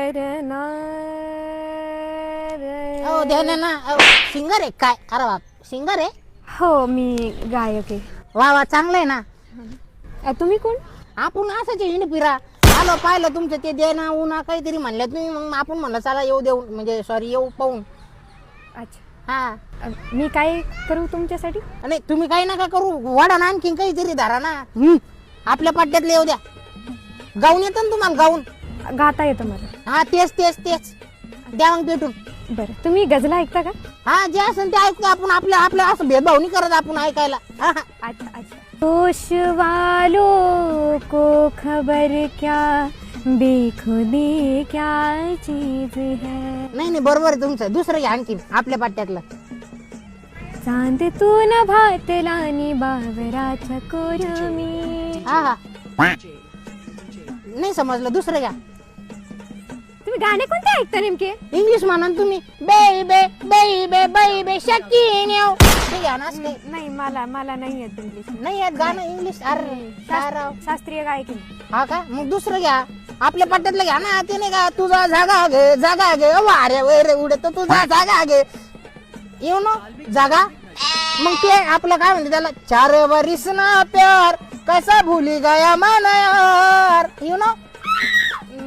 करना हो ध्यान ना. सिंगर आहे काय? अरे बाप, सिंगर आहे. हो मी गायक आहे. वा वा, चांगलं आहे ना. तुम्ही कोण? आपण असंच हिंड फिरा आलो, पाहिलं तुमचं ते देणं उन्हा काहीतरी म्हणलं तुम्ही, मग आपण म्हणलं चला येऊ देऊ, म्हणजे सॉरी येऊ पाहून. अच्छा, हा मी काय करू तुमच्यासाठी? नाही तुम्ही काही नका करू, वाढा ना आणखीन काहीतरी धरा ना. आपल्या पट्ट्यातले येऊ द्या. गाऊन येतं ना तुम्हाला? गाऊन गाता येतं मला. हा तेच तेच तेच द्या मग भेटून. बरं, तुम्ही गजला ऐकता का? हा जे असेल ते ऐकतो आपण. आपल्या आपल्या असं भेदभाव नाही करत आपण ऐकायला. हा हा. अच्छा अच्छा. होश वालों को खबर क्या, बेखुदी क्या चीज है. नाही नाही बरोबर आहे तुमचं. दुसरं घ्या आणखीन आपल्या पट्ट्यातलं. चांद तू न भातला नि बावराच्या कोरमी. हा हा नाही समजलं, दुसरं घ्या. तुम्ही गाणे कोणते ऐकता नेमके? इंग्लिश म्हणा ना तुम्ही. बेबे बेबे बेबे शकीन्यो ते घ्या ना. असं काही नाही, मला नाही येत इंग्लिश. नाही आहेत गाणं इंग्लिश. अरे काय राव. शास्त्रीय गायक आहे. हा का? मग दुसरं घ्या. आपल्या पट्ट्यातलं घ्या ना. ते नाही का तुझा जागा गे जागा गे वाऱ्यावर उडत तुझा जागा गे, येऊ ना जागा. मग ते आपलं काय म्हणते त्याला, 4 वरिस ना प्यार कैसा भुली गया मन यार, येऊ ना.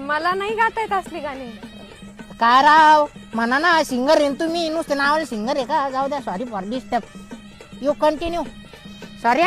मला नाही गाता येत असले गाणे. काय राव म्हणा ना, सिंगर आहे तुम्ही, नुसते नावाला सिंगर आहे का? जाऊ द्या, sorry for disturb. You continue. Sorry.